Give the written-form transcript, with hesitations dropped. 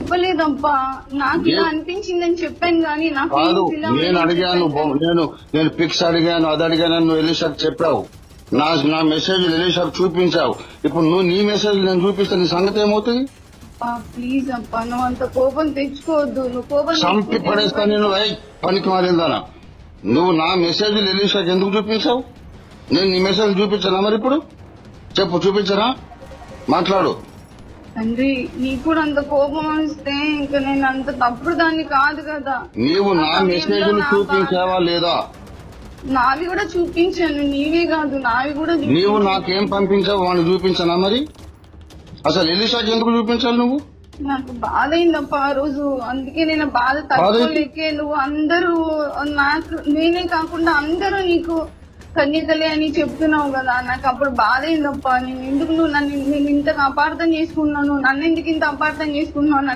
చెప్పలేదబ్బా, నాకు ఇలా అనిపించిందని చెప్పాను గానీ నాకు కాదు, నేను అడిగాను, నేను పిక్స్ అడిగాను, అది అడిగాను, నువ్వు ఎలీషాకు చెప్పావు. నా మెసేజ్ ఎలీషాకు చూపించావు. ఇప్పుడు నువ్వు నీ మెసేజ్ నేను చూపిస్తే నీ సంగతి ఏమవుతుంది? ప్లీజ్ అబ్బా, నువ్వు అంత కోపం తెచ్చుకోవద్దు. నువ్వు కోపం చంపి పడేస్తా నేను. పనికి మారిందానా? నువ్వు నా మెసేజ్ ఎలీషాకు ఎందుకు చూపించావు? నేను నీ మెసేజ్ చూపించానా? మరి ఇప్పుడు చెప్పు, చూపించనా? మాట్లాడు. తండ్రి, నీకు కూడా అంత కోపం వస్తే ఇంకా నేను అంత తప్పుడు దాన్ని కాదు కదా. నీవు నా మెసేజ్ చూపించావా లేదా? నావి కూడా చూపించాను, నీవే కాదు నావి కూడా. నీవు నాకేం పంపించావు వాడిని చూపించనా? మరి అసలు ఎలీషాకి ఎందుకు చూపించాలి నువ్వు? నాకు బాధ అయిందప్ప ఆ రోజు, అందుకే నేను బాధ తట్టుకోలేకే నువ్వు అందరూ నాకు, నేనే కాకుండా అందరూ నీకు కన్యకలే అని చెప్తున్నావు కదా. నాకు అప్పుడు బాధ అయిందప్ప. నేను ఎందుకు నేను ఇంతగా అపార్థం చేసుకున్నాను, నన్ను ఎందుకు ఇంత అపార్థం చేసుకున్నావు, నన్ను